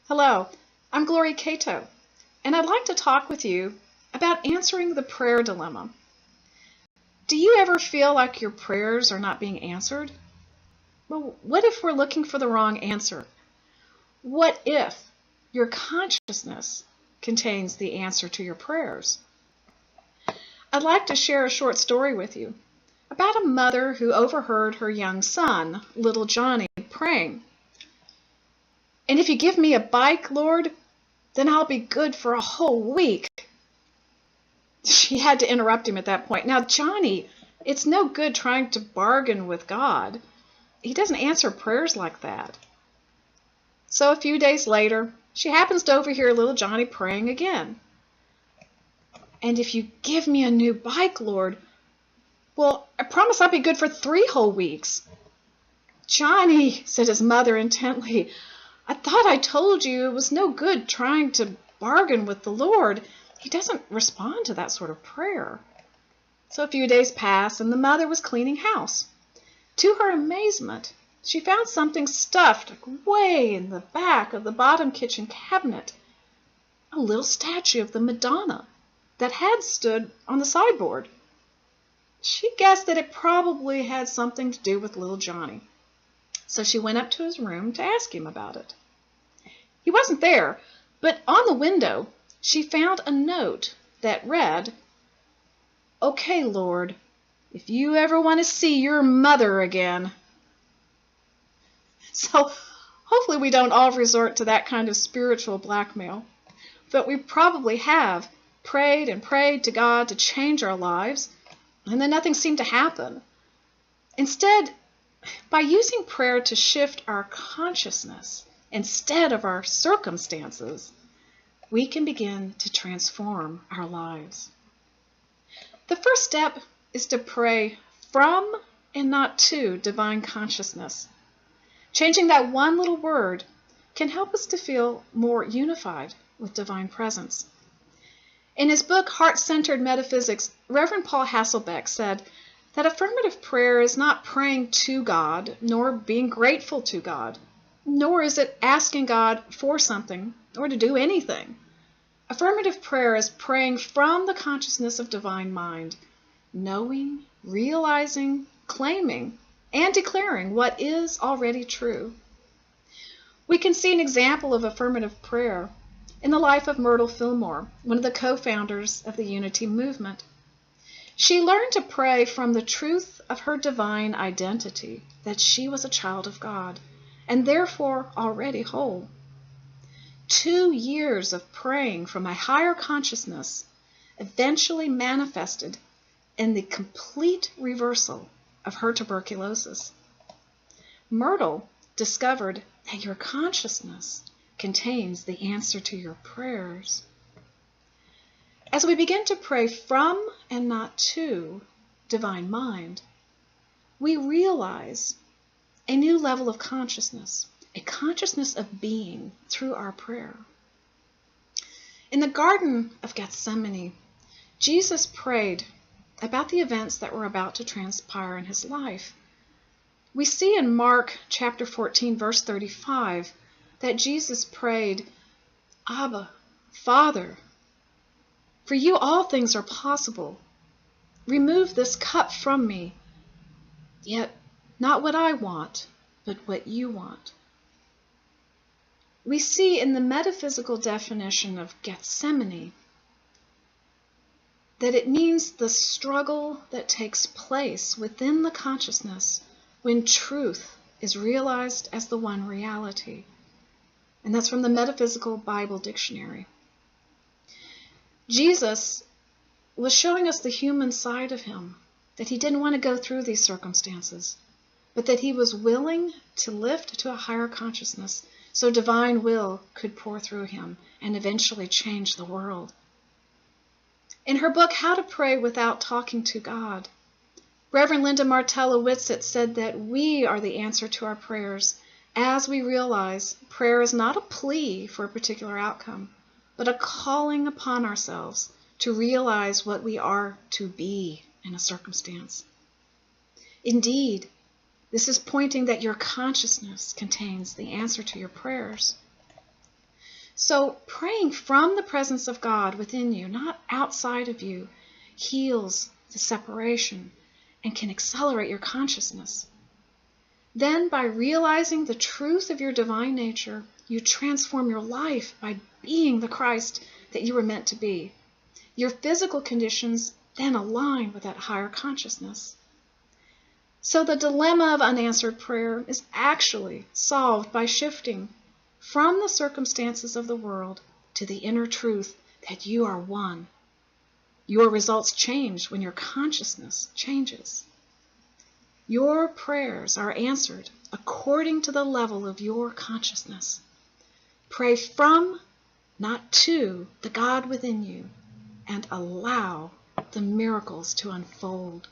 Hello, I'm Gloria Cato, and I'd like to talk with you about answering the prayer dilemma. Do you ever feel like your prayers are not being answered? Well, what if we're looking for the wrong answer? What if your consciousness contains the answer to your prayers? I'd like to share a short story with you about a mother who overheard her young son, little Johnny, praying. "And if you give me a bike, Lord, then I'll be good for a whole week." She had to interrupt him at that point. Now, Johnny, it's no good trying to bargain with God. He doesn't answer prayers like that. So a few days later, she happens to overhear little Johnny praying again. "And if you give me a new bike, Lord, well, I promise I'll be good for 3 whole weeks." "Johnny," said his mother intently, "I thought I told you it was no good trying to bargain with the Lord. He doesn't respond to that sort of prayer." So a few days passed, and the mother was cleaning house. To her amazement, she found something stuffed way in the back of the bottom kitchen cabinet, a little statue of the Madonna that had stood on the sideboard. She guessed that it probably had something to do with little Johnny. So she went up to his room to ask him about it. He wasn't there, but on the window she found a note that read, "Okay, Lord, if you ever want to see your mother again." So hopefully we don't all resort to that kind of spiritual blackmail, but we probably have prayed and prayed to God to change our lives, and then nothing seemed to happen. Instead, by using prayer to shift our consciousness instead of our circumstances, we can begin to transform our lives. The first step is to pray from and not to divine consciousness. Changing that one little word can help us to feel more unified with divine presence. In his book, Heart-Centered Metaphysics, Reverend Paul Hasselbeck said that affirmative prayer is not praying to God, nor being grateful to God, nor is it asking God for something or to do anything. Affirmative prayer is praying from the consciousness of divine mind, knowing, realizing, claiming, and declaring what is already true. We can see an example of affirmative prayer in the life of Myrtle Fillmore, one of the co-founders of the Unity movement. She learned to pray from the truth of her divine identity, that she was a child of God, and therefore already whole. 2 years of praying from a higher consciousness eventually manifested in the complete reversal of her tuberculosis. Myrtle discovered that your consciousness contains the answer to your prayers. As we begin to pray from and not to divine mind, we realize a new level of consciousness, a consciousness of being through our prayer. In the Garden of Gethsemane, Jesus prayed about the events that were about to transpire in his life. We see in Mark chapter 14, verse 35, that Jesus prayed, "Abba, Father, for you all things are possible. Remove this cup from me, yet not what I want, but what you want." We see in the metaphysical definition of Gethsemane that it means the struggle that takes place within the consciousness when truth is realized as the one reality. And that's from the Metaphysical Bible Dictionary. Jesus was showing us the human side of him, that he didn't want to go through these circumstances, but that he was willing to lift to a higher consciousness so divine will could pour through him and eventually change the world. In her book, How to Pray Without Talking to God, Reverend Linda Martella Whitsett said that we are the answer to our prayers as we realize prayer is not a plea for a particular outcome, but a calling upon ourselves to realize what we are to be in a circumstance. Indeed, this is pointing that your consciousness contains the answer to your prayers. So praying from the presence of God within you, not outside of you, heals the separation and can accelerate your consciousness. Then, by realizing the truth of your divine nature, you transform your life by being the Christ that you were meant to be. Your physical conditions then align with that higher consciousness. So the dilemma of unanswered prayer is actually solved by shifting from the circumstances of the world to the inner truth that you are one. Your results change when your consciousness changes. Your prayers are answered according to the level of your consciousness. Pray from, not to, the God within you, and allow the miracles to unfold.